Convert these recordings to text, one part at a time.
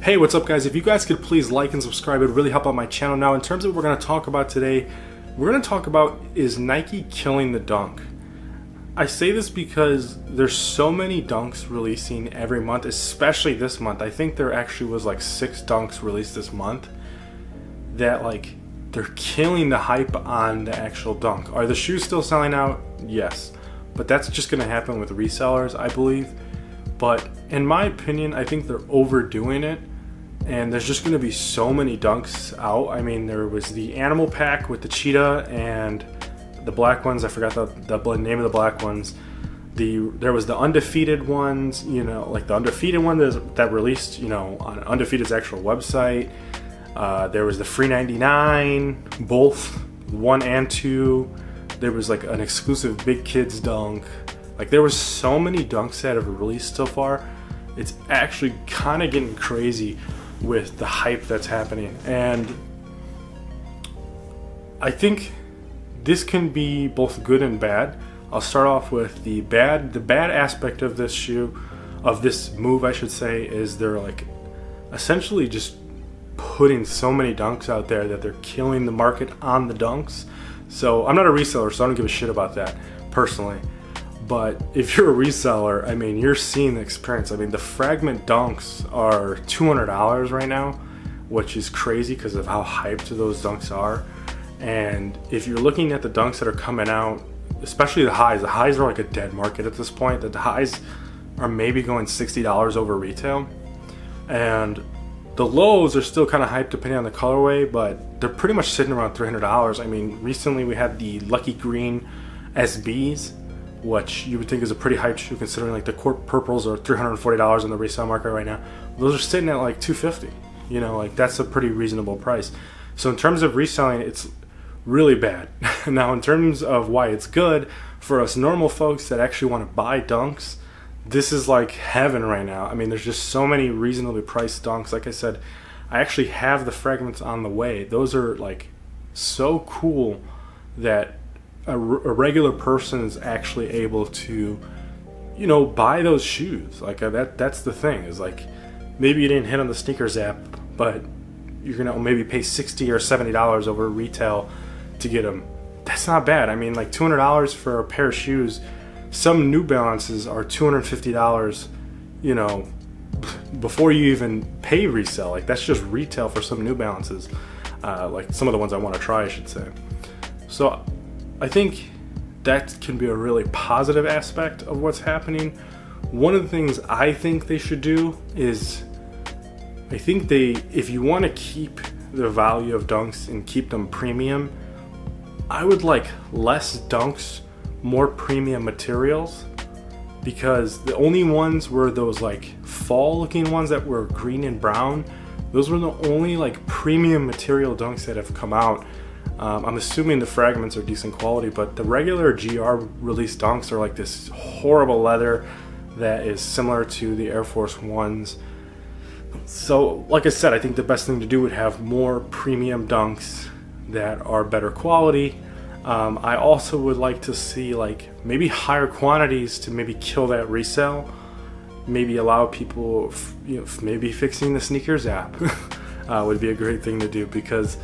Hey, what's up guys? If you guys could please like and subscribe, it would really help out my channel. Now, in terms of what we're going to talk about today, we're going to talk about, is Nike killing the dunk? I say this because there's so many dunks releasing every month, especially this month. I think there actually was like 6 dunks released this month that they're killing the hype on the actual dunk. Are the shoes still selling out? Yes. But that's just going to happen with resellers, I believe. But in my opinion, I think they're overdoing it, and there's just going to be so many dunks out. I mean, there was the animal pack with the cheetah and the black ones. I forgot the name of the black ones. There was the undefeated ones, like the undefeated one that released, on Undefeated's actual website. There was the free 99, both 1 and 2. There was like an exclusive Big Kids dunk. There was so many dunks that have released so far. It's actually kind of getting crazy with the hype that's happening. And I think this can be both good and bad. I'll start off with the bad. The bad aspect of this shoe, of this move I should say, is they're essentially just putting so many dunks out there that they're killing the market on the dunks. So I'm not a reseller, so I don't give a shit about that personally. But if you're a reseller, I mean, you're seeing the experience. I mean, the fragment dunks are $200 right now, which is crazy because of how hyped those dunks are. And if you're looking at the dunks that are coming out, especially the highs are like a dead market at this point. The highs are maybe going $60 over retail. And the lows are still kind of hyped depending on the colorway, but they're pretty much sitting around $300. I mean, recently we had the Lucky Green SBs, which you would think is a pretty hyped shoe considering the court purples are $340 in the resale market right now. Those are sitting at $250. That's a pretty reasonable price. So in terms of reselling, it's really bad. Now, in terms of why it's good for us normal folks that actually want to buy dunks, this is like heaven right now. I mean, there's just so many reasonably priced dunks. Like I said, I actually have the fragments on the way. Those are so cool that a regular person is actually able to, buy those shoes. That's the thing, is maybe you didn't hit on the snkrs app, but you're gonna maybe pay $60 or $70 over retail to get them. That's not bad. I mean, $200 for a pair of shoes. Some New Balances are $250, before you even pay resell. That's just retail for some New Balances. Some of the ones I want to try, I should say. So I think that can be a really positive aspect of what's happening. One of the things I think they should do is, if you want to keep the value of dunks and keep them premium, I would like less dunks, more premium materials, because the only ones were those fall looking ones that were green and brown. Those were the only premium material dunks that have come out. I'm assuming the fragments are decent quality, but the regular GR release dunks are this horrible leather that is similar to the Air Force Ones. So like I said, I think the best thing to do would have more premium dunks that are better quality. I also would like to see maybe higher quantities to maybe kill that resale. Maybe allow people, maybe fixing the snkrs app would be a great thing to do, because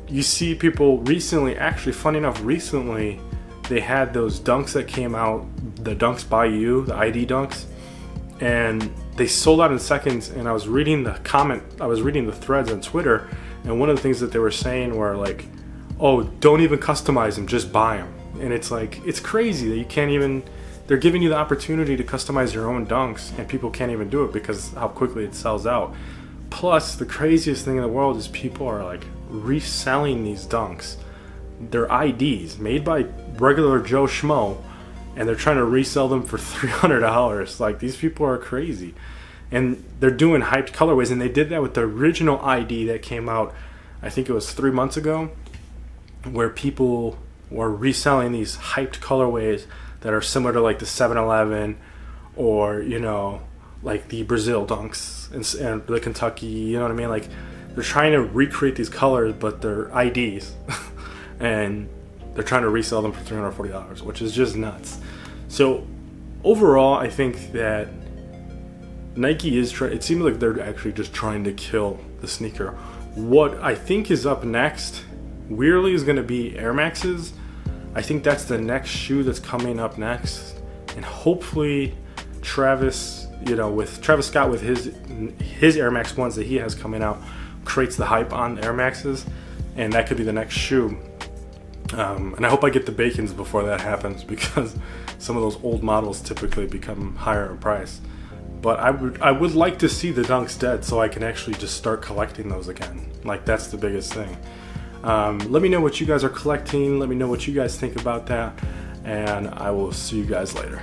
you see people recently, actually funny enough, recently they had those dunks that came out, the Dunks by You, the ID dunks, and they sold out in seconds. And I was reading the threads on Twitter, and one of the things that they were saying were oh, don't even customize them, just buy them. And it's it's crazy that you can't even, they're giving you the opportunity to customize your own dunks, and people can't even do it because how quickly it sells out. Plus, the craziest thing in the world is people are reselling these dunks. They're IDs made by regular Joe Schmo, and they're trying to resell them for $300. These people are crazy. And they're doing hyped colorways, and they did that with the original ID that came out, I think it was 3 months ago, where people were reselling these hyped colorways that are similar to the 7-Eleven or the Brazil dunks and the Kentucky, you know what I mean? They're trying to recreate these colors, but they're IDs, and they're trying to resell them for $340, which is just nuts. So overall, I think that Nike is trying. It seems like they're actually just trying to kill the sneaker. What I think is up next, weirdly, is going to be Air Maxes. I think that's the next shoe that's coming up next, and hopefully Travis, with Travis Scott with his Air Max ones that he has coming out, creates the hype on Air Maxes, and that could be the next shoe. And I hope I get the Bacons before that happens, because some of those old models typically become higher in price. But I would like to see the Dunks dead so I can actually just start collecting those again. Like, that's the biggest thing. Let me know what you guys are collecting. Let me know what you guys think about that. And I will see you guys later.